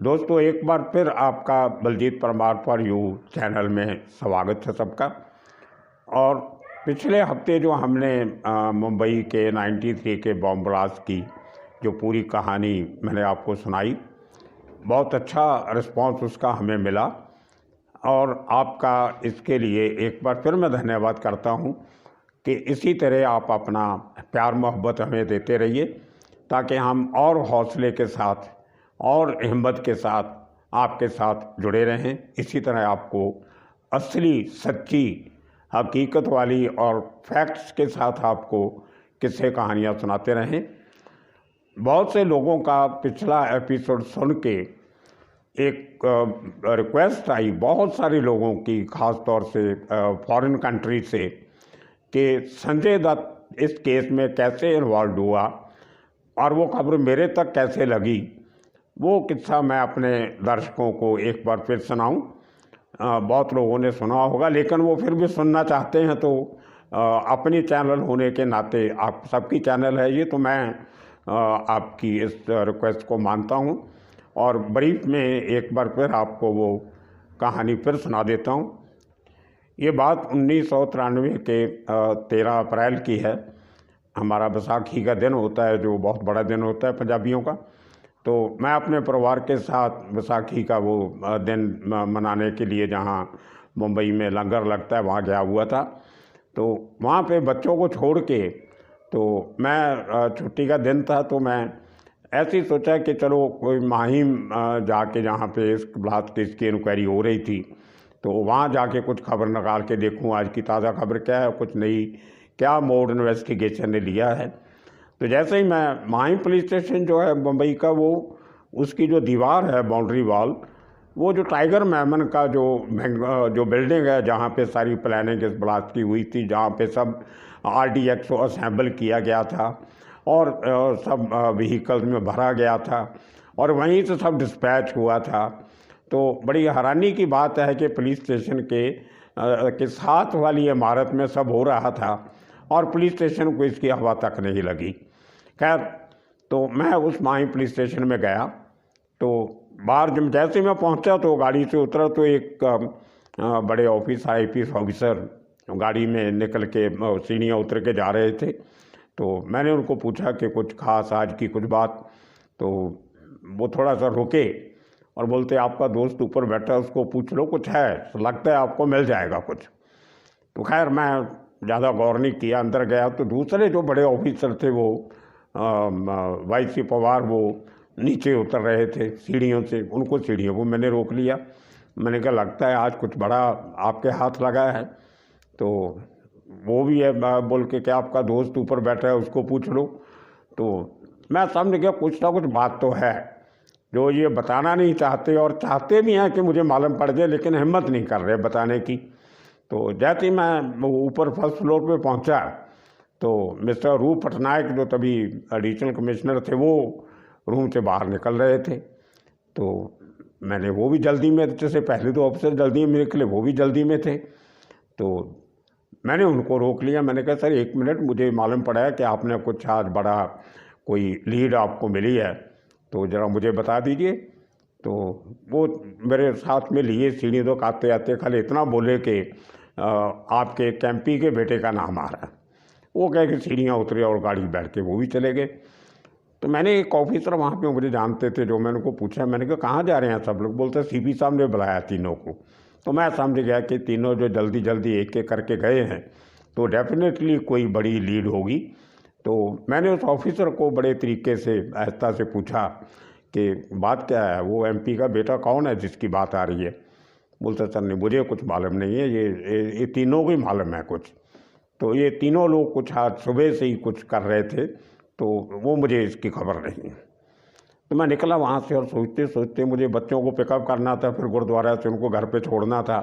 दोस्तों, एक बार फिर आपका Baljit Parmar for you channel में स्वागत है सबका। और पिछले हफ्ते जो हमने मुंबई के 93 के बॉम्ब ब्लास्ट की जो पूरी कहानी मैंने आपको सुनाई, बहुत अच्छा रिस्पांस उसका हमें मिला और आपका इसके लिए एक बार फिर मैं धन्यवाद करता हूं कि इसी तरह आप अपना प्यार मोहब्बत हमें देते रहिए ताकि हम और हौसले के साथ और हिम्मत के साथ आपके साथ जुड़े रहें। इसी तरह आपको असली सच्ची हकीकत वाली और फैक्ट्स के साथ आपको किस्से कहानियाँ सुनाते रहें। बहुत से लोगों का पिछला एपिसोड सुन के एक रिक्वेस्ट आई, बहुत सारे लोगों की, ख़ास तौर से फॉरेन कंट्री से, कि संजय दत्त इस केस में कैसे इन्वॉल्व हुआ और वो खबर मेरे तक कैसे लगी। वो किस्सा मैं अपने दर्शकों को एक बार फिर सुनाऊं। बहुत लोगों ने सुना होगा, लेकिन वो फिर भी सुनना चाहते हैं तो अपनी चैनल होने के नाते, आप सबकी चैनल है ये, तो मैं आपकी इस रिक्वेस्ट को मानता हूं और ब्रीफ में एक बार फिर आपको वो कहानी फिर सुना देता हूं। ये बात 1993 के 13 अप्रैल की है। हमारा बैसाखी का दिन होता है, जो बहुत बड़ा दिन होता है पंजाबियों का। तो मैं अपने परिवार के साथ बैसाखी का वो दिन मनाने के लिए, जहाँ मुंबई में लंगर लगता है, वहाँ गया हुआ था। तो वहाँ पे बच्चों को छोड़ के, तो मैं छुट्टी का दिन था, तो मैं ऐसे ही सोचा कि चलो कोई माहिम जाके, जहाँ पे इस ब्लास्ट केस की इंक्वायरी हो रही थी, तो वहाँ जाके कुछ खबर निकाल के देखूँ आज की ताज़ा खबर क्या है, कुछ नई क्या मोड इन्वेस्टिगेशन ने लिया है। तो जैसे ही मैं माहिम पुलिस स्टेशन जो है मुंबई का, वो उसकी जो दीवार है, बाउंड्री वॉल, वो जो टाइगर मेमन का जो बिल्डिंग है, जहाँ पे सारी प्लानिंग इस ब्लास्ट की हुई थी, जहाँ पे सब RDX को असेंबल किया गया था और सब व्हीकल्स में भरा गया था और वहीं से सब डिस्पैच हुआ था। तो बड़ी हैरानी की बात है कि पुलिस स्टेशन के साथ वाली इमारत में सब हो रहा था और पुलिस स्टेशन को इसकी हवा तक नहीं लगी। खैर, तो मैं उस माहिम पुलिस स्टेशन में गया। तो बाहर जब जैसे मैं पहुंचा तो गाड़ी से उतरा तो एक बड़े IPS ऑफिसर गाड़ी में निकल के सीढ़ियाँ उतर के जा रहे थे। तो मैंने उनको पूछा कि कुछ खास आज की कुछ बात। तो वो थोड़ा सा रुके और बोलते, आपका दोस्त ऊपर बैठा है, उसको पूछ लो, कुछ है, लगता है आपको मिल जाएगा कुछ। तो खैर मैं ज़्यादा गौर नहीं किया, अंदर गया तो दूसरे जो बड़े ऑफिसर थे, वो YC पवार, वो नीचे उतर रहे थे सीढ़ियों से। उनको सीढ़ियों को मैंने रोक लिया। मैंने कहा, लगता है आज कुछ बड़ा आपके हाथ लगा है। तो वो भी है बोल के, क्या आपका दोस्त ऊपर बैठा है, उसको पूछ लो। तो मैं समझ गया कुछ ना कुछ बात तो है, जो ये बताना नहीं चाहते और चाहते भी हैं कि मुझे मालूम पड़ जाए, लेकिन हिम्मत नहीं कर रहे बताने की। तो जैसे ही मैं ऊपर फर्स्ट फ्लोर पे पहुंचा तो मिस्टर रूप पटनायक, जो तभी एडिशनल कमिश्नर थे, वो रूम से बाहर निकल रहे थे। तो मैंने, वो भी जल्दी में, जैसे पहले तो ऑफिसर जल्दी में निकले, वो भी जल्दी में थे। तो मैंने उनको रोक लिया। मैंने कहा, सर एक मिनट, मुझे मालूम पड़ा है कि आपने कुछ आज बड़ा कोई लीड आपको मिली है, तो ज़रा मुझे बता दीजिए। तो वो मेरे साथ में लिए सीढ़ी तो आते आते खाली इतना बोले कि आपके कैंपी के बेटे का नाम आ रहा है। वो कह के सीढ़ियाँ उतरे और गाड़ी बैठ के वो भी चले गए। तो मैंने एक ऑफिसर वहाँ पे मुझे जानते थे, जो मैंने उनको पूछा, मैंने कहा कहाँ जा रहे हैं सब लोग? बोलते CP साहब ने बुलाया तीनों को। तो मैं समझ गया कि तीनों जो जल्दी जल्दी एक एक करके गए हैं तो डेफिनेटली कोई बड़ी लीड होगी। तो मैंने उस ऑफिसर को बड़े तरीके से, आहिस्ता से पूछा कि बात क्या है, वो MP का बेटा कौन है जिसकी बात आ रही है? बोलता, सर नहीं, मुझे कुछ मालूम नहीं है, ये तीनों को ही मालूम है कुछ। तो ये तीनों लोग कुछ आज सुबह से ही कुछ कर रहे थे, तो वो मुझे इसकी खबर नहीं। तो मैं निकला वहाँ से और सोचते सोचते मुझे बच्चों को पिकअप करना था, फिर गुरुद्वारा से उनको घर पे छोड़ना था।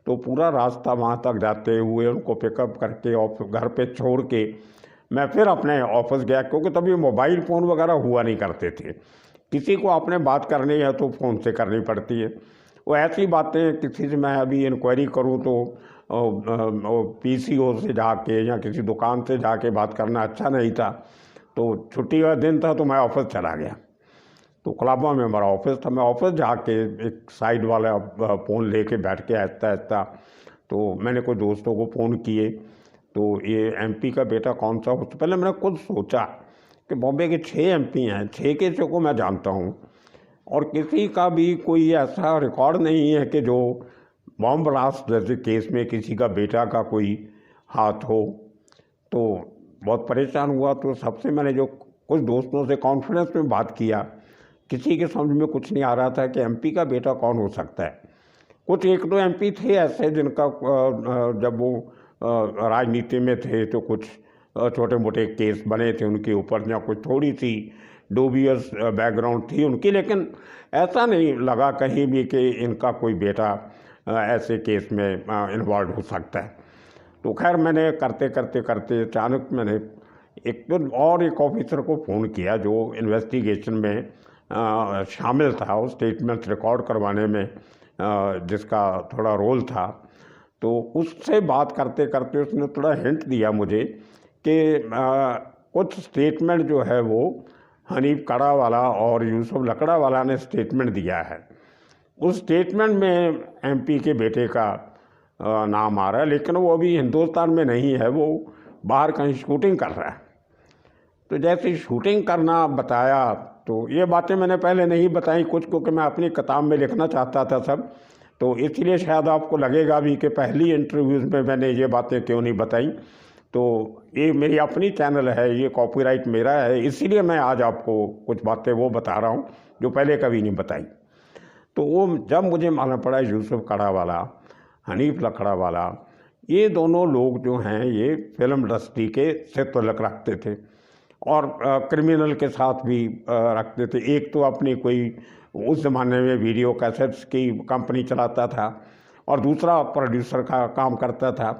तो पूरा रास्ता वहाँ तक जाते हुए उनको पिकअप करके और घर पे छोड़ के मैं फिर अपने ऑफिस गया, क्योंकि तभी मोबाइल फ़ोन वगैरह हुआ नहीं करते थे। किसी को आपने बात करनी है तो फ़ोन से करनी पड़ती है। वो ऐसी बातें, किसी से मैं अभी इंक्वायरी करूं तो PCO से जाके या किसी दुकान से जाके बात करना अच्छा नहीं था। तो छुट्टी का दिन था तो मैं ऑफिस चला गया। तो कोलाबा में हमारा ऑफिस था। मैं ऑफिस जाके एक साइड वाला फ़ोन लेके बैठ के आहिस्ता आहिस्ता तो मैंने कुछ दोस्तों को फ़ोन किए, तो ये एमपी का बेटा कौन सा, उससे पहले मैंने खुद सोचा कि बॉम्बे के 6 एमपी हैं, 6 के को मैं जानता हूँ और किसी का भी कोई ऐसा रिकॉर्ड नहीं है कि जो बॉम्ब ब्लास्ट जैसे केस में किसी का बेटा का कोई हाथ हो। तो बहुत परेशान हुआ। तो सबसे मैंने जो कुछ दोस्तों से कॉन्फ्रेंस में बात किया, किसी के समझ में कुछ नहीं आ रहा था कि एमपी का बेटा कौन हो सकता है। कुछ 1-2 एमपी थे ऐसे जिनका जब वो राजनीति में थे तो कुछ छोटे मोटे केस बने थे उनके ऊपर, या कुछ थोड़ी सी डूबियस बैकग्राउंड थी उनकी, लेकिन ऐसा नहीं लगा कहीं भी कि इनका कोई बेटा ऐसे केस में इन्वॉल्व हो सकता है। तो खैर मैंने करते करते करते अचानक मैंने एक ऑफिसर को फ़ोन किया जो इन्वेस्टिगेशन में शामिल था, उस स्टेटमेंट रिकॉर्ड करवाने में जिसका थोड़ा रोल था। तो उससे बात करते करते उसने थोड़ा हिंट दिया मुझे कि कुछ स्टेटमेंट जो है वो हनीफ कड़ावाला और यूसुफ लकड़ावाला ने स्टेटमेंट दिया है। उस स्टेटमेंट में एमपी के बेटे का नाम आ रहा है, लेकिन वो अभी हिंदुस्तान में नहीं है, वो बाहर कहीं शूटिंग कर रहा है। तो जैसे शूटिंग करना बताया, तो ये बातें मैंने पहले नहीं बताई कुछ, क्योंकि मैं अपनी किताब में लिखना चाहता था सब, तो इसलिए शायद आपको लगेगा भी कि पहली इंटरव्यूज़ में मैंने ये बातें क्यों नहीं बताई। तो ये मेरी अपनी चैनल है, ये कॉपीराइट मेरा है, इसीलिए मैं आज आपको कुछ बातें वो बता रहा हूँ जो पहले कभी नहीं बताई। तो वो जब मुझे मालूम पड़ा यूसुफ कड़ावाला, हनीफ लकड़ावाला, ये दोनों लोग जो हैं ये फिल्म इंडस्ट्री के से तल्लुक़ रखते थे और क्रिमिनल के साथ भी रखते थे। एक तो अपनी कोई उस ज़माने में वीडियो कैसेट्स की कंपनी चलाता था और दूसरा प्रोड्यूसर का काम करता था।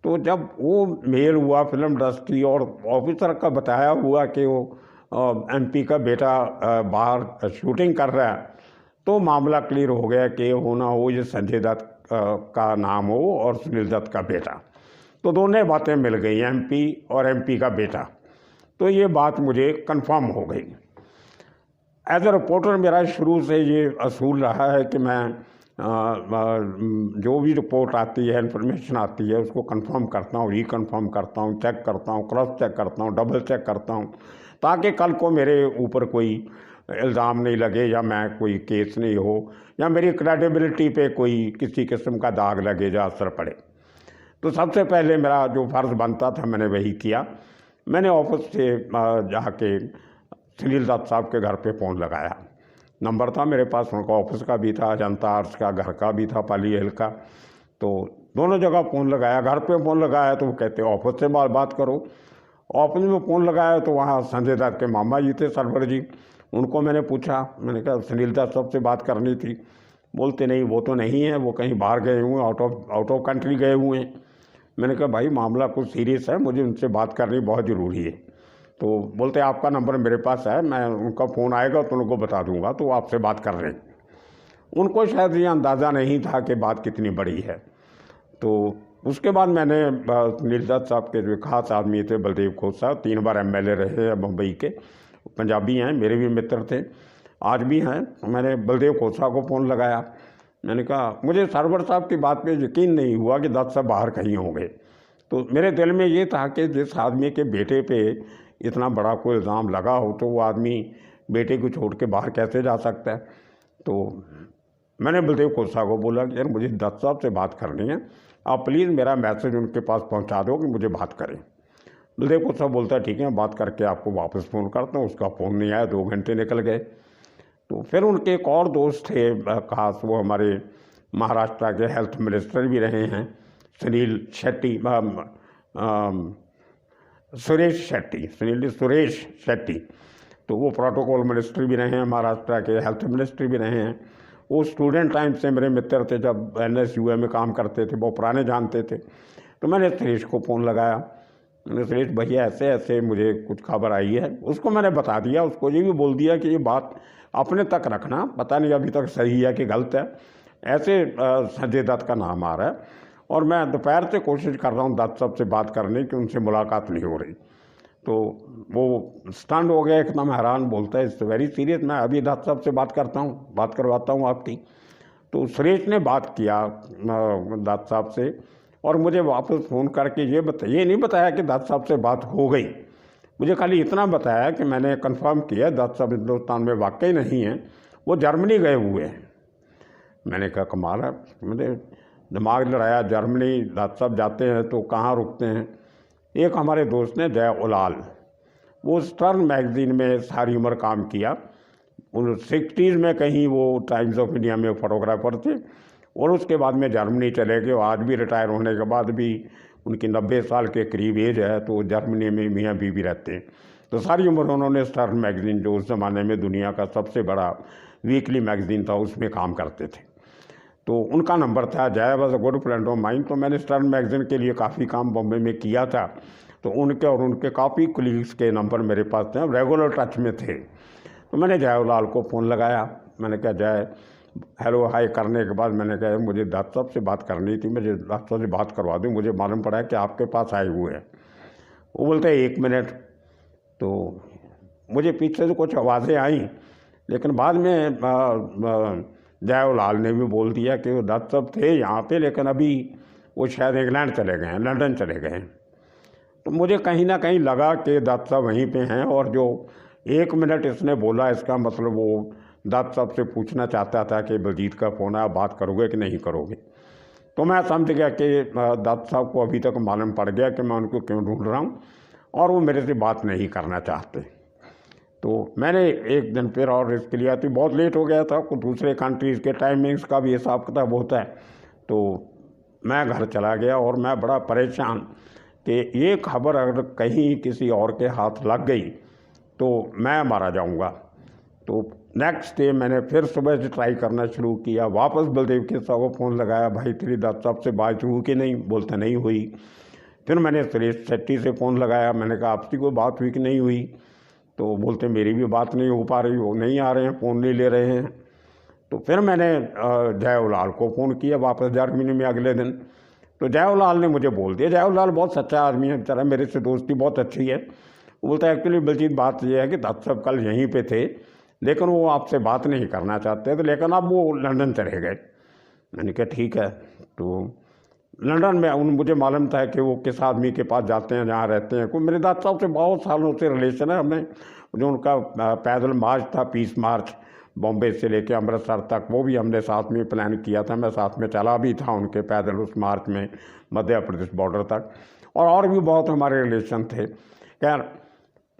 तो जब वो मेल हुआ फिल्म इंडस्ट्री और ऑफिसर का बताया हुआ कि वो एमपी का बेटा बाहर शूटिंग कर रहा है, तो मामला क्लियर हो गया कि होना हो ये संजय दत्त का नाम हो और सुनील दत्त का बेटा। तो दोनों बातें मिल गई, एमपी और एमपी का बेटा। तो ये बात मुझे कंफर्म हो गई। एज ए रिपोर्टर मेरा शुरू से ये असूल रहा है कि मैं जो भी रिपोर्ट आती है, इन्फॉर्मेशन आती है, उसको कंफर्म करता हूँ, रिकन्फर्म करता हूँ, चेक करता हूँ, क्रॉस चेक करता हूँ, डबल चेक करता हूँ, ताकि कल को मेरे ऊपर कोई इल्ज़ाम नहीं लगे या मैं कोई केस नहीं हो या मेरी क्रेडिबिलिटी पे कोई किसी किस्म का दाग लगे या असर पड़े। तो सबसे पहले मेरा जो फ़र्ज़ बनता था मैंने वही किया। मैंने ऑफिस से जाके सुनील दत्त साहब के घर पे फ़ोन लगाया। नंबर था मेरे पास, उनका ऑफिस का भी था, जनता आर्ट्स का घर का भी था, पाली हिल का। तो दोनों जगह फ़ोन लगाया। घर पे फ़ोन लगाया तो वो कहते ऑफिस से बात करो। ऑफिस में फ़ोन लगाया तो वहाँ संजय दत्त के मामा जी थे, सरवर जी। उनको मैंने पूछा, मैंने कहा सुनील दत्त साहब से बात करनी थी। बोलते नहीं, वो तो नहीं है, वो कहीं बाहर गए हुए हैं, आउट ऑफ कंट्री गए हुए हैं। मैंने कहा भाई मामला कुछ सीरियस है, मुझे उनसे बात करनी बहुत ज़रूरी है। तो बोलते आपका नंबर मेरे पास है, मैं उनका फ़ोन आएगा तो उनको बता दूंगा, तो आपसे बात कर रहे हैं। उनको शायद ये अंदाज़ा नहीं था कि बात कितनी बड़ी है। तो उसके बाद मैंने सुनील दत्त साहब के जो खास आदमी थे बलदेव खोसा, 3 बार एमएलए रहे हैं मुंबई के, पंजाबी हैं, मेरे भी मित्र थे, आज भी हैं। मैंने बलदेव खोसा को फ़ोन लगाया। मैंने कहा मुझे सरवर साहब की बात पे यकीन नहीं हुआ कि दत्त साहब बाहर कहीं होंगे। तो मेरे दिल में ये था कि जिस आदमी के बेटे पे इतना बड़ा कोई इल्ज़ाम लगा हो तो वो आदमी बेटे को छोड़ के बाहर कैसे जा सकता है। तो मैंने बलदेव खोसा को बोला कि यार मुझे दत्त साहब से बात करनी है, आप प्लीज़ मेरा मैसेज उनके पास पहुंचा दो कि मुझे बात करें। बलदेव खोसा बोलता है ठीक है, बात करके आपको वापस फ़ोन करता हूँ। उसका फ़ोन नहीं आया, 2 घंटे निकल गए। तो फिर उनके एक और दोस्त थे खास, वो हमारे महाराष्ट्र के हेल्थ मिनिस्टर भी रहे हैं, सुरेश शेट्टी। तो वो प्रोटोकॉल मिनिस्टर भी रहे हैं महाराष्ट्र के, हेल्थ मिनिस्टर भी रहे हैं। वो स्टूडेंट टाइम से मेरे मित्र थे, जब NSUA में काम करते थे, वो पुराने जानते थे। तो मैंने सुरेश को फ़ोन लगाया। मैंने सुरेश भैया ऐसे ऐसे मुझे कुछ खबर आई है। उसको मैंने बता दिया, उसको ये भी बोल दिया कि ये बात अपने तक रखना, पता नहीं अभी तक सही है कि गलत है। ऐसे संजय दत्त का नाम आ रहा है और मैं दोपहर से कोशिश कर रहा हूँ दत्त साहब से बात करने की, उनसे मुलाकात नहीं हो रही। तो वो स्टंट हो गया, एकदम हैरान, बोलता है इट्स वेरी सीरियस, मैं अभी डॉक्टर साहब से बात करता हूँ, बात करवाता हूँ आपकी। तो सुरेश ने बात किया डॉक्टर साहब से, और मुझे वापस फ़ोन करके ये नहीं बताया कि डॉक्टर साहब से बात हो गई। मुझे खाली इतना बताया कि मैंने कंफर्म किया डॉक्टर साहब हिंदुस्तान में वाकई नहीं हैं, वो जर्मनी गए हुए हैं। मैंने कहा कमाल है, मुझे दिमाग लड़ाया, जर्मनी डॉक्टर साहब जाते हैं तो कहाँ रुकते हैं। एक हमारे दोस्त ने, जय उलाल, वो स्टर्न मैगज़ीन में सारी उम्र काम किया, उन 60s में कहीं वो टाइम्स ऑफ इंडिया में फोटोग्राफर थे, और उसके बाद में जर्मनी चले गए। आज भी रिटायर होने के बाद भी उनकी 90 साल के करीब एज है, तो जर्मनी में मियाँ बीवी रहते हैं। तो सारी उम्र उन्होंने स्टर्न मैगज़ीन, जो उस ज़माने में दुनिया का सबसे बड़ा वीकली मैगज़ीन था, उसमें काम करते थे। तो उनका नंबर था, जय was a good friend of mine. तो मैंने स्टर्न मैगज़ीन के लिए काफ़ी काम बॉम्बे में किया था, तो उनके और उनके काफ़ी कुलीग्स के नंबर मेरे पास थे, रेगुलर टच में थे। तो मैंने जयलाल को फ़ोन लगाया, मैंने कहा जय, हेलो हाय करने के बाद मैंने कहा मुझे डॉक्टर साहब से बात करनी थी, मुझे डॉक्टर साहब से बात करवा दूँ, मुझे मालूम पड़ा है कि आपके पास आए हुए हैं। वो बोलते हैं 1 मिनट। तो मुझे पीछे से कुछ आवाज़ें आई, लेकिन बाद में जयलाल ने भी बोल दिया कि वो डॉक्टर साहब थे यहाँ पे, लेकिन अभी वो शायद इंग्लैंड चले गए हैं, लंदन चले गए हैं। तो मुझे कहीं ना कहीं लगा कि डॉक्टर साहब वहीं पे हैं, और जो 1 मिनट इसने बोला, इसका मतलब वो डॉक्टर साहब से पूछना चाहता था कि बलजीत का फ़ोन है, बात करोगे कि नहीं करोगे। तो मैं समझ गया कि डॉक्टर साहब को अभी तक मालूम पड़ गया कि मैं उनको क्यों ढूंढ रहा हूँ, और वो मेरे से बात नहीं करना चाहते। तो मैंने एक दिन फिर और रिस्क लिया, तो बहुत लेट हो गया था, कुछ दूसरे कंट्रीज़ के टाइमिंग्स का भी हिसाब किताब होता है। तो मैं घर चला गया, और मैं बड़ा परेशान कि ये खबर अगर कहीं किसी और के हाथ लग गई तो मैं मारा जाऊंगा। तो नेक्स्ट डे मैंने फिर सुबह से ट्राई करना शुरू किया, वापस बलदेव के साहब को फ़ोन लगाया, भाई तेरी डॉक्टर साहब से बात हुई कि नहीं, बोलते नहीं हुई। फिर मैंने सुरेश शेट्टी से फ़ोन लगाया, मैंने कहा आपसी कोई बात हुई कि नहीं हुई। तो बोलते मेरी भी बात नहीं हो पा रही, वो नहीं आ रहे हैं, फ़ोन नहीं ले रहे हैं। तो फिर मैंने जयलाल को फ़ोन किया वापस जर्मनी में अगले दिन। तो जयलाल ने मुझे बोल दिया, जयलाल बहुत सच्चा आदमी है बेचारा, मेरे से दोस्ती बहुत अच्छी है। वो बोलता है एक्चुअली बलजीत बात यह है कि डॉक्टर साहब कल यहीं पे थे, लेकिन वो आपसे बात नहीं करना चाहते थे, लेकिन अब वो लंदन चले गए। मैंने कहा ठीक है। तो लंदन में मुझे मालूम था कि वो किस आदमी के पास जाते हैं, जहाँ रहते हैं। कोई मेरे डॉक्टर साहब से बहुत सालों से रिलेशन है, हमने जो उनका पैदल मार्च था, पीस मार्च, बॉम्बे से लेके अमृतसर तक, वो भी हमने साथ में प्लान किया था। मैं साथ में चला भी था उनके पैदल उस मार्च में मध्य प्रदेश बॉर्डर तक, और भी बहुत हमारे रिलेशन थे। खैर,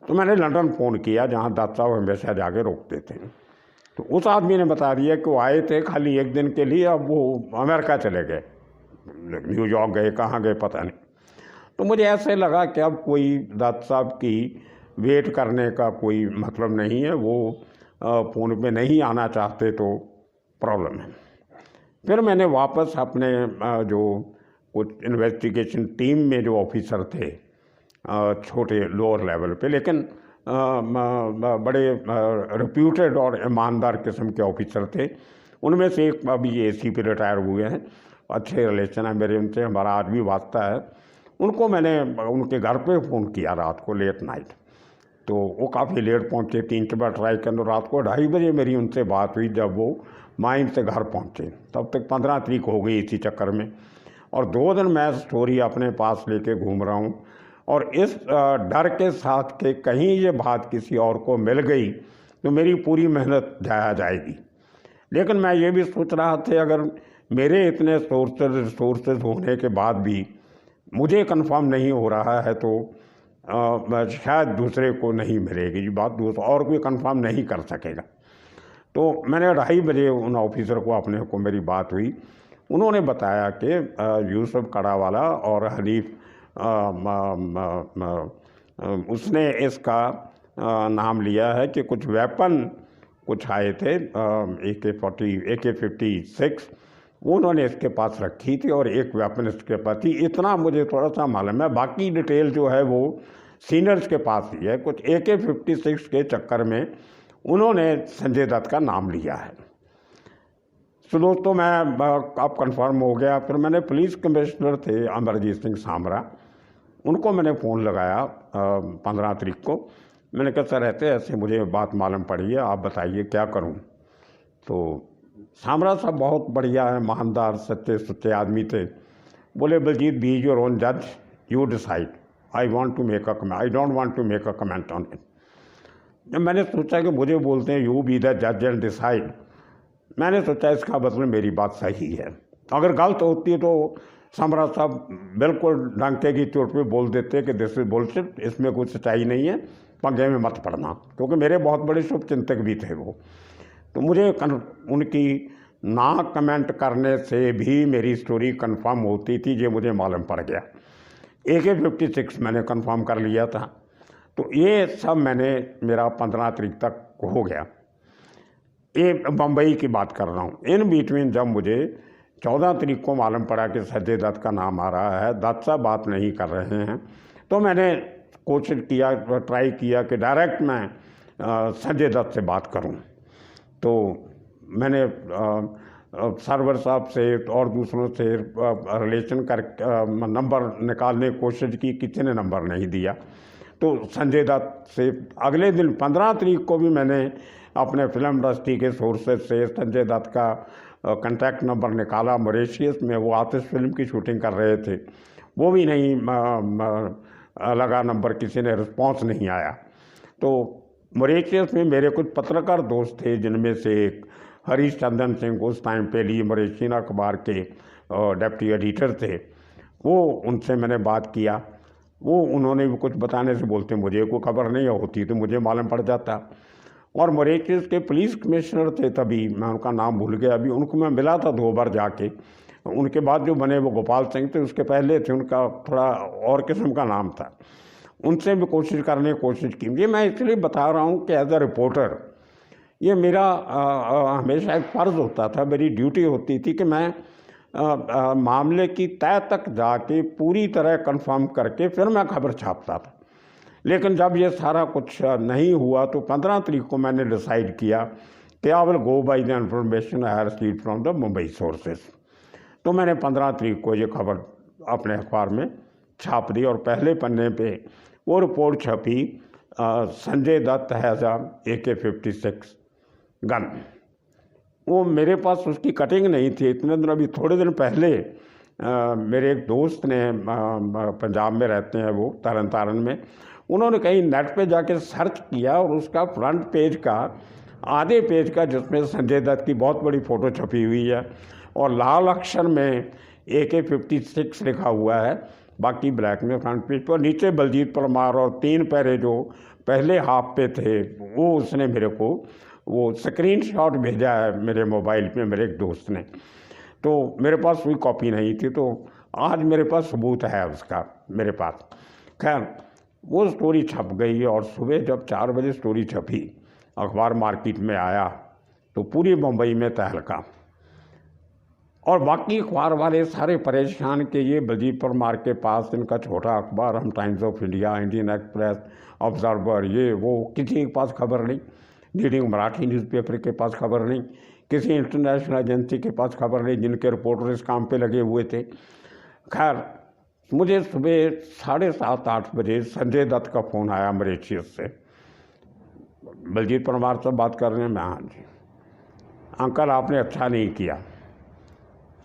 तो मैंने लंदन फ़ोन किया, जहाँ डॉक्टर साहब हमेशा जाके रोकते थे। तो उस आदमी ने बता दिया कि वो आए थे खाली 1 दिन के लिए, अब वो अमेरिका चले गए, न्यूयॉर्क गए, कहाँ गए पता नहीं। तो मुझे ऐसे लगा कि अब कोई डॉक्टर साहब की वेट करने का कोई मतलब नहीं है, वो फ़ोन पे नहीं आना चाहते तो प्रॉब्लम है। फिर मैंने वापस अपने जो कुछ इन्वेस्टिगेशन टीम में जो ऑफिसर थे, छोटे लोअर लेवल पे, लेकिन बड़े रिप्यूटेड और ईमानदार किस्म के ऑफिसर थे, उनमें से एक अभी एसी पे रिटायर हुए हैं, अच्छे रिलेशन है मेरे उनसे, हमारा आज भी वास्ता है। उनको मैंने उनके घर पे फ़ोन किया रात को लेट नाइट, तो वो काफ़ी लेट पहुँचे, 3 बार ट्राई करने, रात को 2:30 बजे मेरी उनसे बात हुई। जब वो माइन से घर पहुँचे तब तक 15 तारीख हो गई इसी चक्कर में, और 2 दिन मैं स्टोरी अपने पास लेके घूम रहा हूँ, और इस डर के साथ कि कहीं ये बात किसी और को मिल गई तो मेरी पूरी मेहनत जाया जाएगी। लेकिन मैं ये भी सोच रहा था, अगर मेरे इतने सोर्सेज होने के बाद भी मुझे कंफर्म नहीं हो रहा है तो शायद दूसरे को नहीं मिलेगी जी बात, दूसरा और कोई कंफर्म नहीं कर सकेगा। तो मैंने 2:30 बजे उन ऑफिसर को अपने को मेरी बात हुई, उन्होंने बताया कि यूसुफ कड़ावाला और हनीफ उसने इसका नाम लिया है कि कुछ वेपन कुछ आए थे, AK-56 उन्होंने इसके पास रखी थी, और एक वेपन इसके पास थी। इतना मुझे थोड़ा सा मालूम है, बाकी डिटेल जो है वो सीनियर्स के पास ही है। कुछ AK-56 के चक्कर में उन्होंने संजय दत्त का नाम लिया है। तो दोस्तों, मैं अब कंफर्म हो गया। फिर मैंने पुलिस कमिश्नर थे अमरजीत सिंह सामरा, उनको मैंने फ़ोन लगाया 15 तारीख को। मैंने कहा सर ऐसे ऐसे मुझे बात मालूम पड़ी है, आप बताइए क्या करूं। तो सामरा साहब बहुत बढ़िया है, ईमानदार सच्चे सच्चे आदमी थे। बोले बलजीत बी योर ओन जज, you decide, I don't want to make a comment on it. जब मैंने सोचा कि मुझे बोलते हैं यू बी द जज एंड डिसाइड, मैंने सोचा इसका मतलब मेरी बात सही है। अगर गलत होती तो सामरा साहब बिल्कुल डंके की चोट पे बोल देते कि दिस इज बुलशिट, इसमें कुछ सच्चाई नहीं है, पंगे में मत पड़ना, क्योंकि मेरे बहुत बड़े शुभ चिंतक भी थे वो। तो मुझे उनकी ना कमेंट करने से भी मेरी स्टोरी कंफर्म होती थी, ये मुझे मालूम पड़ गया। AK-56 मैंने कंफर्म कर लिया था। तो ये सब मेरा 15 तारीख तक हो गया। ये बम्बई की बात कर रहा हूँ। इन बिटवीन जब मुझे 14 तारीख को मालूम पड़ा कि संजय दत्त का नाम आ रहा है, दत्त साहब बात नहीं कर रहे हैं, तो मैंने कोशिश किया, ट्राई किया कि डायरेक्ट मैं संजय दत्त से बात करूं। तो मैंने सर्वर साहब से और दूसरों से रिलेशन कर नंबर निकालने की कोशिश की, किसी ने नंबर नहीं दिया। तो संजय दत्त से अगले दिन 15 तारीख को भी मैंने अपने फिल्म इंडस्ट्री के सोर्सेज से संजय दत्त का कॉन्टैक्ट नंबर निकाला। मॉरिशस में वो आतिश फिल्म की शूटिंग कर रहे थे, वो भी नहीं लगा नंबर, किसी ने रिस्पॉन्स नहीं आया। तो मॉरिशस में मेरे कुछ पत्रकार दोस्त थे, जिनमें से एक हरीश चंदन सिंह, उस टाइम पे ली मॉरिशियन अखबार के डिप्टी एडिटर थे। वो उनसे मैंने बात किया, वो उन्होंने भी कुछ बताने से बोलते मुझे कोई खबर नहीं होती तो मुझे मालूम पड़ जाता। और मॉरिशस के पुलिस कमिश्नर थे तभी, मैं उनका नाम भूल गया अभी, उनको मैं मिला था 2 बार जाके। उनके बाद जो बने वो गोपाल सिंह थे, उसके पहले थे, उनका थोड़ा और किस्म का नाम था। उनसे भी करने की कोशिश की। ये मैं इसलिए बता रहा हूँ कि एज अ रिपोर्टर ये मेरा हमेशा एक फ़र्ज़ होता था, मेरी ड्यूटी होती थी कि मैं मामले की तह तक जाके पूरी तरह कंफर्म करके फिर मैं खबर छापता था। लेकिन जब ये सारा कुछ नहीं हुआ तो 15 तारीख को मैंने डिसाइड किया कि I will go by the information I have received from the Mumbai sources. तो मैंने 15 तारीख को ये खबर अपने अखबार में छाप दी और पहले पन्ने पे वो रिपोर्ट छपी, Sanjay Dutt has a AK-56 gun. वो मेरे पास उसकी कटिंग नहीं थी इतने दिन। अभी थोड़े दिन पहले मेरे एक दोस्त ने, पंजाब में रहते हैं वो, तरन तारण में, उन्होंने कहीं नेट पे जाके सर्च किया और उसका फ्रंट पेज का आधे पेज का, जिसमें संजय दत्त की बहुत बड़ी फ़ोटो छपी हुई है और लाल अक्षर में AK-56 लिखा हुआ है, बाकी ब्लैक में फ्रंट पेज पर, नीचे बलजीत परमार और 3 पैरे जो पहले हाफ पे थे वो उसने मेरे को वो स्क्रीनशॉट भेजा है मेरे मोबाइल पे, मेरे एक दोस्त ने। तो मेरे पास कोई कॉपी नहीं थी, तो आज मेरे पास सबूत है उसका मेरे पास। खैर वो स्टोरी छप गई और सुबह जब 4 बजे स्टोरी छपी, अखबार मार्केट में आया तो पूरी मुंबई में तहलका और बाकी अखबार वाले सारे परेशान कि ये बलजीत परमार के पास इनका छोटा अखबार, हम times of India, Indian express, observer, ये वो, किसी के पास खबर नहीं, लीडिंग मराठी न्यूज़पेपर के पास खबर नहीं, किसी इंटरनेशनल एजेंसी के पास खबर नहीं जिनके रिपोर्टर इस काम पे लगे हुए थे। खैर मुझे सुबह 7:30-8 बजे संजय दत्त का फ़ोन आया मॉरिशस से। बलजीत परमार से बात कर रहे हैं? मैं, हाँ जी। अंकल आपने अच्छा नहीं किया।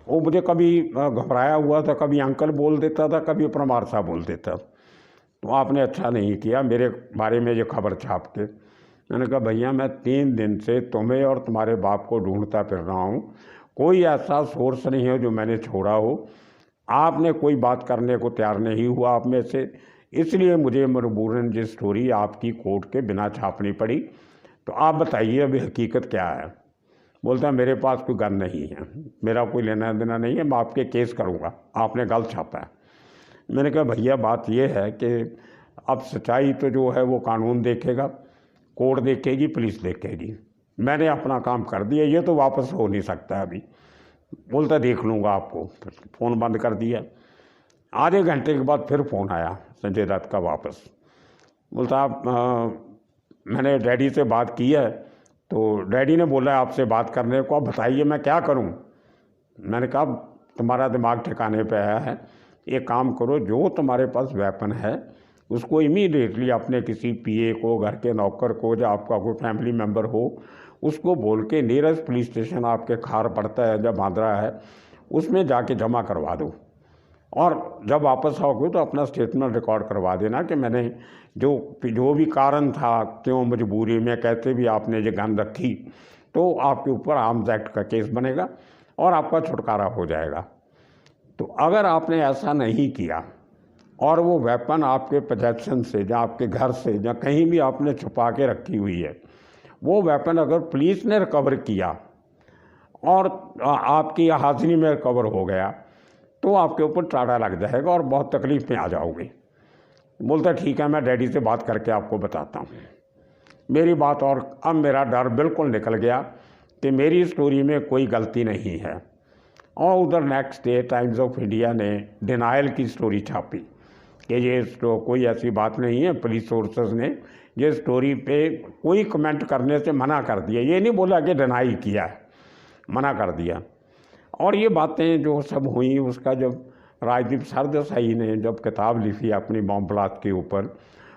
वो मुझे कभी घबराया हुआ था, कभी अंकल बोल देता था, कभी परमार साहब बोल देता। तो आपने अच्छा नहीं किया मेरे बारे में ये खबर छाप के। मैंने कहा भैया मैं 3 दिन से तुम्हें और तुम्हारे बाप को ढूंढता फिर रहा हूँ, कोई ऐसा सोर्स नहीं है जो मैंने छोड़ा हो, आपने कोई बात करने को तैयार नहीं हुआ आप में से, इसलिए मुझे मजबूरन ये स्टोरी आपकी कोर्ट के बिना छापनी पड़ी। तो आप बताइए अभी हकीकत क्या है? बोलता है मेरे पास कोई गन नहीं है, मेरा कोई लेना देना नहीं है, मैं आपके केस करूँगा, आपने गलत छापा है। मैंने कहा भैया बात यह है कि अब सच्चाई तो जो है वो कानून देखेगा, कोर्ट देखेगी, पुलिस देखेगी, मैंने अपना काम कर दिया, ये तो वापस हो नहीं सकता अभी। बोलता देख लूँगा आपको। फ़ोन बंद कर दिया। आधे घंटे के बाद फिर फ़ोन आया संजय दत्त का वापस। बोलता आप मैंने डैडी से बात की है, तो डैडी ने बोला आपसे बात करने को, आप बताइए मैं क्या करूं? मैंने कहा तुम्हारा दिमाग ठिकाने पे आया है, एक काम करो, जो तुम्हारे पास वेपन है उसको इमीडिएटली अपने किसी पीए को, घर के नौकर को, या आपका कोई फैमिली मेम्बर हो, उसको बोल के नियरेस्ट पुलिस स्टेशन आपके खार पड़ता है जब बांद्रा है, उसमें जाके जमा करवा दो। और जब वापस आओगे तो अपना स्टेटमेंट रिकॉर्ड करवा देना कि मैंने जो भी कारण था, क्यों मजबूरी में, कैसे भी आपने ये गन रखी, तो आपके ऊपर आर्म्स एक्ट का केस बनेगा और आपका छुटकारा हो जाएगा। तो अगर आपने ऐसा नहीं किया और वो वेपन आपके पोजेशन से, या आपके घर से, या कहीं भी आपने छुपा के रखी हुई है, वो वेपन अगर पुलिस ने रिकवर किया और आपकी हाजिरी में रिकवर हो गया, तो आपके ऊपर टाटा लग जाएगा और बहुत तकलीफ में आ जाओगे। बोलता ठीक है, मैं डैडी से बात करके आपको बताता हूँ। मेरी बात, और अब मेरा डर बिल्कुल निकल गया कि मेरी स्टोरी में कोई गलती नहीं है। और उधर next day times of India ने डिनाइल की स्टोरी छापी कि ये कोई ऐसी बात नहीं है। पुलिस सोर्सेज ने ये स्टोरी पे कोई कमेंट करने से मना कर दिया। ये नहीं बोला कि डिनाई किया है, मना कर दिया। और ये बातें जो सब हुई, उसका जब राजदीप सरदेसाई ने जब किताब लिखी अपनी बॉम्ब ब्लास्ट के ऊपर,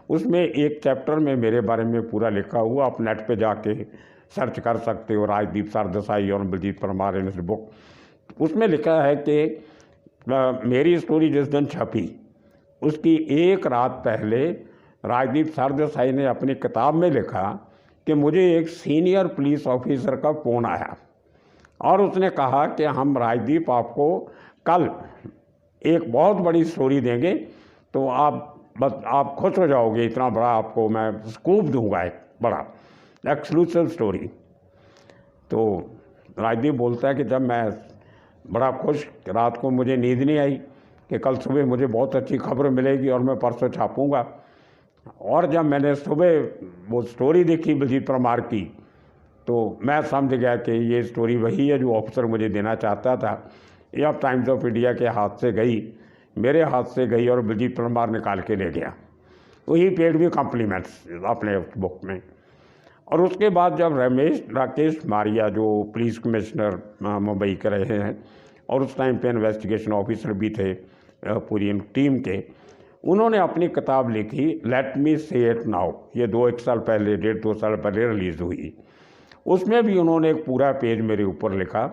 उसमें एक चैप्टर में मेरे बारे में पूरा लिखा हुआ, आप नेट पे जाके सर्च कर सकते हो, राजदीप सरदेसाई और बलजीत परमार इन बुक। उसमें लिखा है कि मेरी स्टोरी जिस दिन छपी उसकी एक रात पहले राजदीप सरदेसाई ने अपनी किताब में लिखा कि मुझे एक सीनियर पुलिस ऑफिसर का फ़ोन आया और उसने कहा कि हम राजदीप आपको कल एक बहुत बड़ी स्टोरी देंगे, तो आप खुश हो जाओगे, इतना बड़ा आपको मैं स्कूप दूंगा, एक बड़ा एक्सक्लूसिव स्टोरी। तो राजदीप बोलता है कि जब मैं बड़ा खुश, रात को मुझे नींद नहीं आई कि कल सुबह मुझे बहुत अच्छी खबर मिलेगी और मैं परसों छापूंगा। और जब मैंने सुबह वो स्टोरी देखी बलजीत परमार की, तो मैं समझ गया कि ये स्टोरी वही है जो ऑफिसर मुझे देना चाहता था। ये अब टाइम्स ऑफ इंडिया के हाथ से गई, मेरे हाथ से गई, और बलजीत परमार निकाल के ले गया। तो ही पेड भी कॉम्प्लीमेंट्स अपने बुक में। और उसके बाद जब राकेश मारिया, जो पुलिस कमिश्नर मुंबई के रहे हैं और उस टाइम पे इन्वेस्टिगेशन ऑफिसर भी थे पूरी टीम के, उन्होंने अपनी किताब लिखी लेट मी से इट नाउ। ये 1 साल पहले, 1.5-2 साल पहले रिलीज़ हुई। उसमें भी उन्होंने एक पूरा पेज मेरे ऊपर लिखा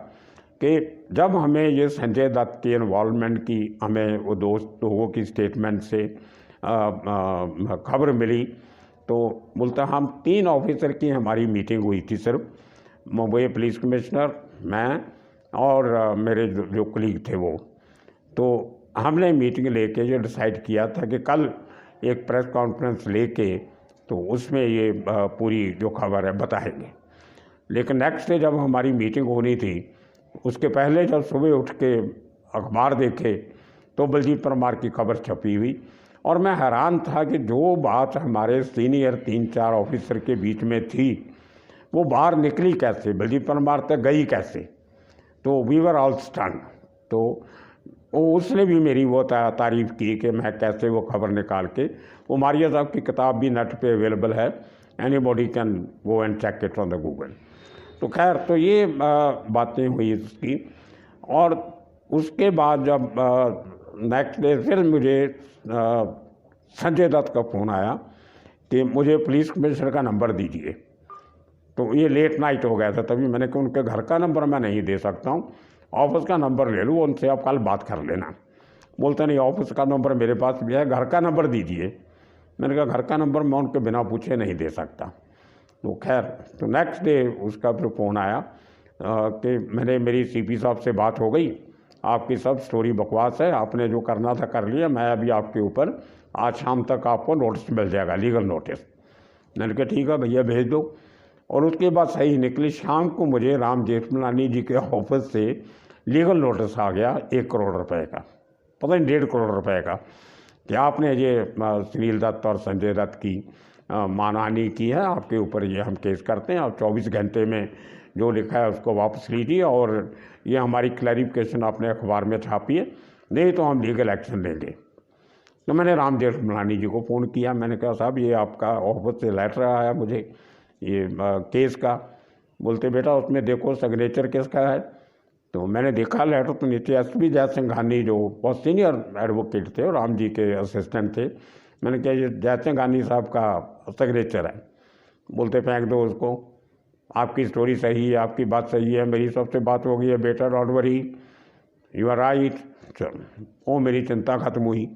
कि जब हमें ये संजय दत्त के इन्वॉल्वमेंट की, हमें वो लोगों की स्टेटमेंट से खबर मिली, तो बोलता हम 3 ऑफिसर की हमारी मीटिंग हुई थी, सिर्फ मुंबई पुलिस कमिश्नर, मैं और मेरे जो कलीग थे वो। तो हमने मीटिंग लेके ये डिसाइड किया था कि कल एक प्रेस कॉन्फ्रेंस लेके तो उसमें ये पूरी जो खबर है बताएंगे। लेकिन नेक्स्ट डे जब हमारी मीटिंग होनी थी, उसके पहले जब सुबह उठ के अखबार देखे तो बलजीत परमार की खबर छपी हुई। और मैं हैरान था कि जो बात हमारे सीनियर 3-4 ऑफिसर के बीच में थी वो बाहर निकली कैसे, बलजीत परमार तक गई कैसे। तो वी वर ऑल स्टन। तो उसने भी मेरी वो तारीफ़ की कि मैं कैसे वो खबर निकाल के, वो मारिया साहब की किताब भी नेट पे अवेलेबल है, anybody can go and check it on the Google. तो खैर, तो ये बातें हुई इसकी। और उसके बाद जब नेक्स्ट डे फिर मुझे संजय दत्त का फ़ोन आया कि मुझे पुलिस कमिश्नर का नंबर दीजिए। तो ये लेट नाइट हो गया था, तभी मैंने कहा उनके घर का नंबर मैं नहीं दे सकता हूँ, ऑफिस का नंबर ले लूँ, उनसे आप कल बात कर लेना। बोलते नहीं, ऑफिस का नंबर मेरे पास भी है, घर का नंबर दीजिए। मैंने कहा घर का नंबर मैं उनके बिना पूछे नहीं दे सकता। तो खैर, तो नेक्स्ट डे उसका फिर फ़ोन आया कि मेरी सीपी साहब से बात हो गई, आपकी सब स्टोरी बकवास है, आपने जो करना था कर लिया, मैं अभी आपके ऊपर आज शाम तक आपको नोटिस मिल जाएगा, लीगल नोटिस। मैंने कहा ठीक है भैया, भेज दो। और उसके बाद सही निकली, शाम को मुझे राम जेठमलानी जी के ऑफिस से लीगल नोटिस आ गया 1 करोड़ रुपए का, पता नहीं 1.5 करोड़ रुपए का, कि आपने ये सुनील दत्त और संजय दत्त की मानहानि की है, आपके ऊपर ये हम केस करते हैं, आप 24 घंटे में जो लिखा है उसको वापस लीजिए, और ये हमारी क्लैरिफिकेशन आपने अखबार में छापी है, नहीं तो हम लीगल एक्शन लेंगे। तो मैंने राम जेठमलानी जी को फ़ोन किया, मैंने कहा साहब ये आपका ऑफिस से लेटर आया मुझे ये केस का। बोलते बेटा उसमें देखो सिग्नेचर किसका है। तो मैंने देखा लेटर, तो नीचे एसपी जयसिंघानी जो बहुत सीनियर एडवोकेट थे और राम जी के असिस्टेंट थे, मैंने कहा ये जयचंद गांधी साहब का सिग्नेचर है। बोलते फेंक दो उसको, आपकी स्टोरी सही है, आपकी बात सही है, मेरी सबसे बात हो गई है, बेटा don't worry, you are right. वो मेरी चिंता खत्म हुई।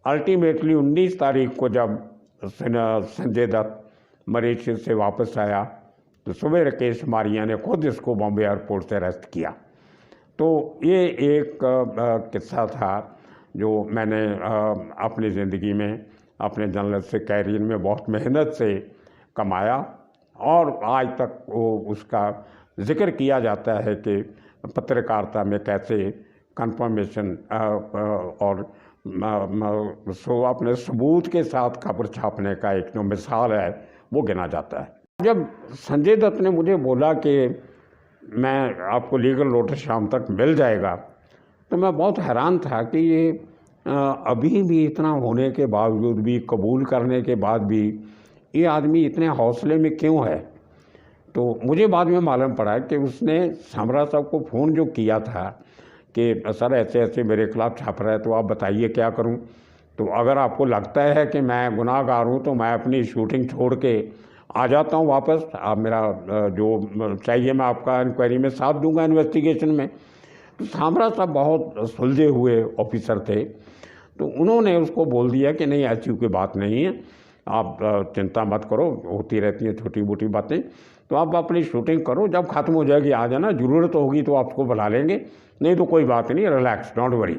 अल्टीमेटली 19 तारीख को जब संजय दत्त मॉरिशस से वापस आया तो सुबह राकेश मारिया ने खुद इसको बॉम्बे एयरपोर्ट से अरेस्ट किया। तो ये एक किस्सा था जो मैंने अपनी ज़िंदगी में, अपने जर्नलिस्टिक कैरियर में बहुत मेहनत से कमाया, और आज तक वो उसका जिक्र किया जाता है कि पत्रकारिता में कैसे कंफर्मेशन और अपने सबूत के साथ खबर छापने का एक जो मिसाल है वो गिना जाता है। जब संजय दत्त ने मुझे बोला कि मैं आपको लीगल नोटिस शाम तक मिल जाएगा, तो मैं बहुत हैरान था कि ये अभी भी इतना होने के बावजूद भी, कबूल करने के बाद भी, ये आदमी इतने हौसले में क्यों है। तो मुझे बाद में मालूम पड़ा कि उसने सामरा साहब को फ़ोन जो किया था कि सर ऐसे ऐसे मेरे खिलाफ़ छाप रहा है, तो आप बताइए क्या करूं। तो अगर आपको लगता है कि मैं गुनाहगार हूं तो मैं अपनी शूटिंग छोड़ के आ जाता हूं वापस, आप मेरा जो चाहिए मैं आपका इंक्वायरी में साथ दूंगा, इन्वेस्टिगेशन में। तो सामरा साहब बहुत सुलझे हुए ऑफिसर थे, तो उन्होंने उसको बोल दिया कि नहीं ऐसी कोई बात नहीं है, आप चिंता मत करो, होती रहती हैं छोटी मोटी बातें, तो आप अपनी शूटिंग करो, जब ख़त्म हो जाएगी आ जाना, ज़रूरत होगी तो आपको बुला लेंगे, नहीं तो कोई बात नहीं, रिलैक्स, डोंट वरी।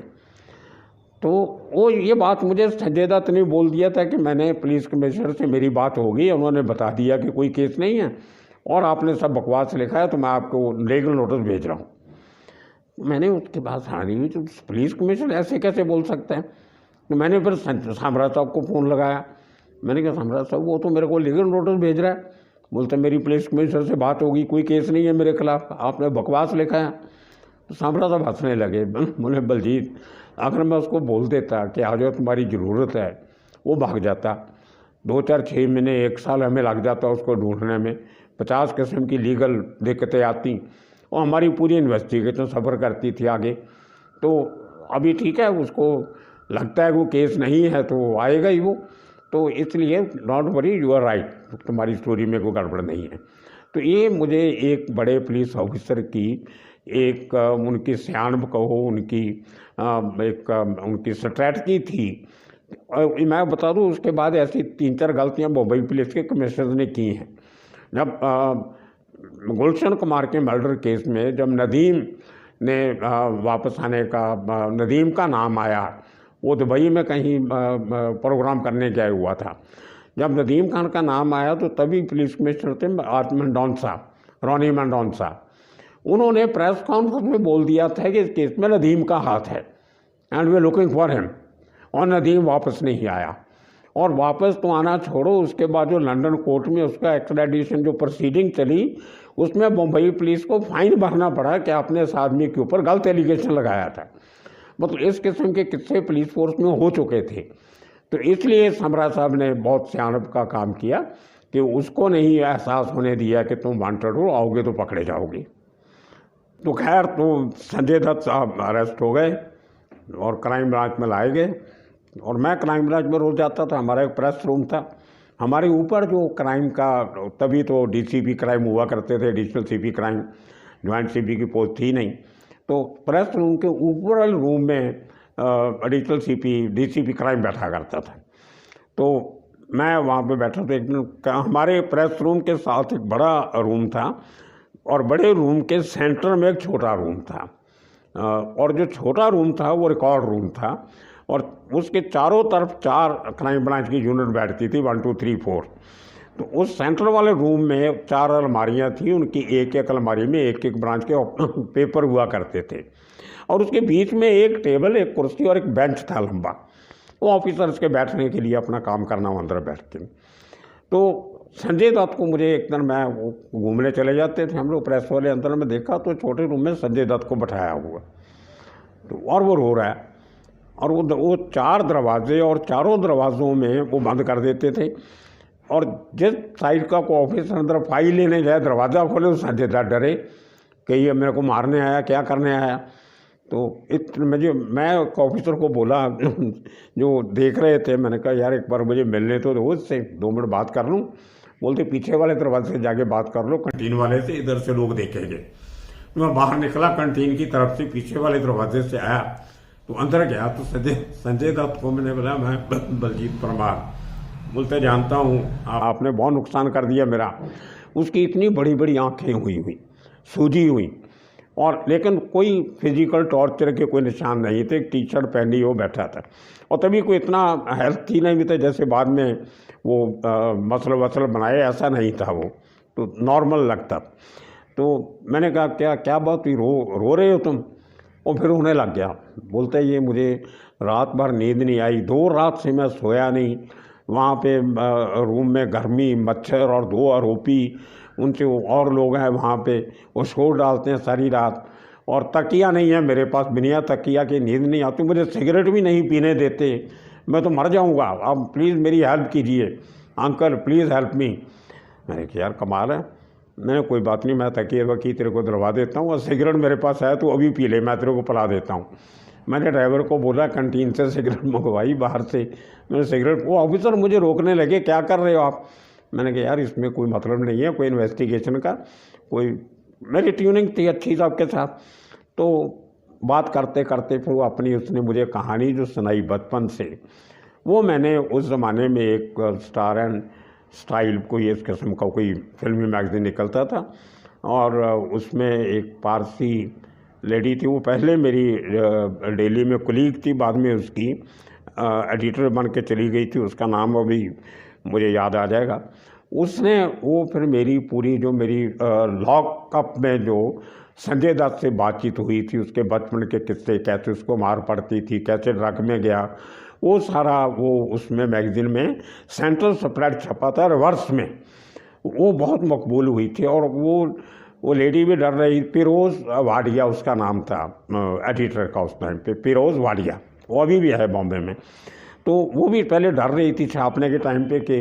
तो वो ये बात मुझे संजय दत्त ने बोल दिया था कि मैंने पुलिस कमिश्नर से मेरी बात हो गई, उन्होंने बता दिया कि कोई केस नहीं है और आपने सब बकवास लिखा है, तो मैं आपको लीगल नोटिस भेज रहा हूँ। मैंने उसके बाद हैरानी हुई, तो पुलिस कमिश्नर ऐसे कैसे बोल सकता है। तो मैंने फिर सामरा साहब को फ़ोन लगाया, मैंने कहा सामरा साहब वो तो मेरे को लीगल नोटिस भेज रहा है। बोलते मेरी पुलिस कमिश्नर से बात होगी, कोई केस नहीं है मेरे खिलाफ, आपने बकवास लिखा है। तो सामरा साहब हंसने लगे, बोले बलजीत अगर मैं उसको बोल देता कि आ जाओ तुम्हारी ज़रूरत है, वो भाग जाता, 2-4-6 महीने 1 साल हमें लग जाता उसको ढूंढने में, 50 किस्म की लीगल दिक्कतें आती और हमारी पूरी इन्वेस्टिगेशन सफ़र करती थी आगे। तो अभी ठीक है, उसको लगता है वो केस नहीं है तो आएगा ही वो, तो इसलिए not worry, you are right, तुम्हारी स्टोरी में कोई गड़बड़ नहीं है। तो ये मुझे एक बड़े पुलिस ऑफिसर की एक उनकी सियानत कहो, उनकी स्ट्रैटजी थी। मैं बता दूं उसके बाद ऐसी 3-4 गलतियां मुंबई पुलिस के कमिश्नर ने की हैं। जब गुलशन कुमार के मर्डर केस में जब नदीम ने वापस आने का, नदीम का नाम आया, वो दुबई में कहीं प्रोग्राम करने गया हुआ था, जब नदीम खान का नाम आया तो तभी पुलिस कमिश्नर थे रॉनी मेंडोंसा, उन्होंने प्रेस कॉन्फ्रेंस में बोल दिया था कि इस केस में नदीम का हाथ है and we are looking for him, और नदीम वापस नहीं आया। और वापस तो आना छोड़ो, उसके बाद जो लंदन कोर्ट में उसका एक्स्ट्राडिशन जो प्रोसीडिंग चली, उसमें मुंबई पुलिस को फाइन भरना पड़ा कि आपने इस आदमी के ऊपर गलत एलिगेशन लगाया था। मतलब इस किस्म के किस्से पुलिस फोर्स में हो चुके थे। तो इसलिए सामरा साहब ने बहुत सियानत का काम किया कि उसको नहीं एहसास होने दिया कि तुम वांटेड हो, आओगे तो पकड़े जाओगे। तो खैर, तो संजय दत्त साहब अरेस्ट हो गए और क्राइम ब्रांच में लाए गए, और मैं क्राइम ब्रांच में रोज़ जाता था, हमारा एक प्रेस रूम था, हमारे ऊपर जो क्राइम का, तभी तो डीसीपी क्राइम हुआ करते थे, additional CP crime, joint CP की पोस्ट थी नहीं, तो प्रेस रूम के ऊपर वाले रूम में एडिशनल सीपी डीसीपी क्राइम बैठा करता था। तो मैं वहाँ पे बैठा था एक दिन, हमारे प्रेस रूम के साथ एक बड़ा रूम था और बड़े रूम के सेंटर में एक छोटा रूम था, और जो छोटा रूम था वो रिकॉर्ड रूम था, और उसके चारों तरफ 4 क्राइम ब्रांच की यूनिट बैठती थी, 1 2 3 4। तो उस सेंटर वाले रूम में 4 अलमारियां थी, उनकी एक एक अलमारी में एक एक ब्रांच के पेपर हुआ करते थे, और उसके बीच में एक टेबल, एक कुर्सी और एक बेंच था लंबा, वो ऑफिसर्स के बैठने के लिए अपना काम करना हो अंदर बैठ के। तो संजय दत्त को मुझे एक दिन, मैं घूमने चले जाते थे हम लोग प्रेस वाले, अंदर में देखा तो छोटे रूम में संजय दत्त को बैठाया हुआ, तो और वो रो रहा है, और वो 4 दरवाजे और चारों दरवाज़ों में वो बंद कर देते थे, और जिस साइड का को ऑफिसर अंदर फाइल लेने जाए, दरवाज़ा खोले तो संजय दत्त डरे कि ये मेरे को मारने आया, क्या करने आया। तो मैं ऑफिसर को बोला जो देख रहे थे, मैंने कहा यार एक बार मुझे मिलने तो दो, उससे 2 मिनट बात कर लूँ। बोलते पीछे वाले दरवाजे से जाके बात कर लो, कंटीन वाले से, इधर से लोग देखेंगे। मैं बाहर निकला कंटीन की तरफ से, पीछे वाले दरवाजे से आया तो अंदर गया तो संजय दत्त को मैंने बोला मैं बलजीत परमार। बोलते जानता हूँ, आपने बहुत नुकसान कर दिया मेरा। उसकी इतनी बड़ी बड़ी आंखें हुई सूजी हुई, और लेकिन कोई फिजिकल टॉर्चर के कोई निशान नहीं थे। टी शर्ट पहनी वो बैठा था, और तभी कोई इतना हेल्थ थी नहीं भी था जैसे बाद में वो मसल वसल बनाए, ऐसा नहीं था वो, तो नॉर्मल लगता। तो मैंने कहा क्या क्या बात हुई, रो रहे हो तुम? और फिर रोने लग गया। बोलते ये मुझे रात भर नींद नहीं आई, 2 रात से मैं सोया नहीं। वहाँ पे रूम में गर्मी, मच्छर और 2 आरोपी, उनसे और लोग हैं वहाँ पे, वो शोर डालते हैं सारी रात। और तकिया नहीं है मेरे पास, बिना तकिया के नींद नहीं आती। मुझे सिगरेट भी नहीं पीने देते, मैं तो मर जाऊँगा। आप प्लीज़ मेरी हेल्प कीजिए अंकल, प्लीज़ हेल्प मी। मैंने कहा यार कमाल है। मैंने कोई बात नहीं, मैं तकिए वकी तेरे को दिलवा देता हूँ, और सिगरेट मेरे पास है तो अभी पी ले, मैं तेरे को पिला देता हूँ। मैंने ड्राइवर को बोला, कंटीन से सिगरेट मंगवाई बाहर से। मैंने सिगरेट, वो ऑफिसर मुझे रोकने लगे, क्या कर रहे हो आप? मैंने कहा यार इसमें कोई मतलब नहीं है, कोई इन्वेस्टिगेशन का, कोई मेरी ट्यूनिंग थी अच्छी सबके साथ। तो बात करते करते फिर वो अपनी उसने मुझे कहानी जो सुनाई बचपन से, वो मैंने उस ज़माने में एक स्टार एंड स्टाइल कोई इस किस्म का कोई फिल्मी मैगज़ीन निकलता था, और उसमें एक पारसी लेडी थी, वो पहले मेरी डेली में कुलीग थी, बाद में उसकी एडिटर बन के चली गई थी। उसका नाम अभी मुझे याद आ जाएगा। उसने वो फिर मेरी पूरी जो मेरी लॉकअप में जो संजय दत्त से बातचीत हुई थी, उसके बचपन के किस्से, कैसे उसको मार पड़ती थी, कैसे ड्रग में गया, वो सारा वो उसमें मैगज़ीन में सेंट्रल स्प्रेड छपा था रिवर्स में। वो बहुत मकबूल हुई थी, और वो लेडी भी डर रही। फिरोज़ वाडिया उसका नाम था, एडिटर का उस टाइम पे, फिरोज़ वाडिया, वो अभी भी है बॉम्बे में। तो वो भी पहले डर रही थी छापने के टाइम पे कि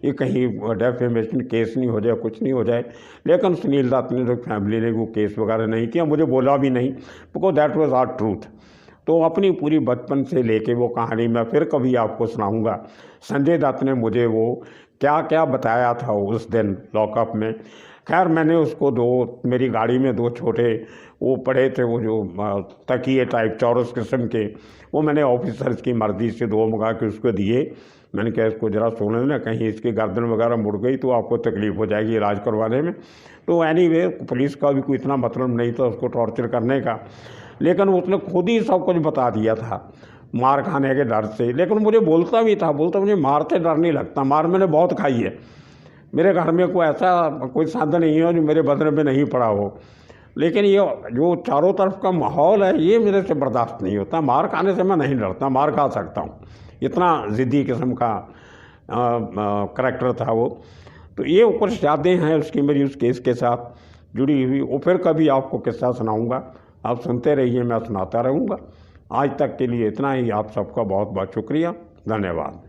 ये कहीं डेफेमेशन केस नहीं हो जाए, कुछ नहीं हो जाए। लेकिन सुनील दत्त ने, जो फैमिली ने, वो केस वगैरह नहीं किया, मुझे बोला भी नहीं, because that was our truth. तो अपनी पूरी बचपन से लेके वो कहानी मैं फिर कभी आपको सुनाऊंगा। संजय दत्त ने मुझे वो क्या क्या बताया था उस दिन लॉकअप में। खैर मैंने उसको मेरी गाड़ी में 2 छोटे वो पड़े थे, वो जो तकिए टाइप चौरस किस्म के, वो मैंने ऑफिसर्स की मर्जी से 2 मंगा के उसको दिए। मैंने कहा इसको ज़रा सोने देना, कहीं इसकी गर्दन वगैरह मुड़ गई तो आपको तकलीफ़ हो जाएगी इलाज करवाने में। तो एनीवे पुलिस का भी कोई इतना मतलब नहीं था उसको टॉर्चर करने का, लेकिन उसने खुद ही सब कुछ बता दिया था मार खाने के डर से। लेकिन मुझे बोलता भी था, बोलता मुझे मार से डर नहीं लगता, मार मैंने बहुत खाई है, मेरे घर में कोई ऐसा कोई साधन नहीं है जो मेरे बदन में नहीं पड़ा हो। लेकिन ये जो चारों तरफ का माहौल है, ये मेरे से बर्दाश्त नहीं होता। मार खाने से मैं नहीं डरता, मार खा सकता हूँ, इतना ज़िद्दी किस्म का करैक्टर था वो। तो ये कुछ यादें हैं उसकी मेरी उस केस के साथ जुड़ी हुई। वो फिर कभी आपको किस्सा सुनाऊंगा, आप सुनते रहिए, मैं सुनाता रहूँगा। आज तक के लिए इतना ही। आप सबका बहुत बहुत शुक्रिया, धन्यवाद।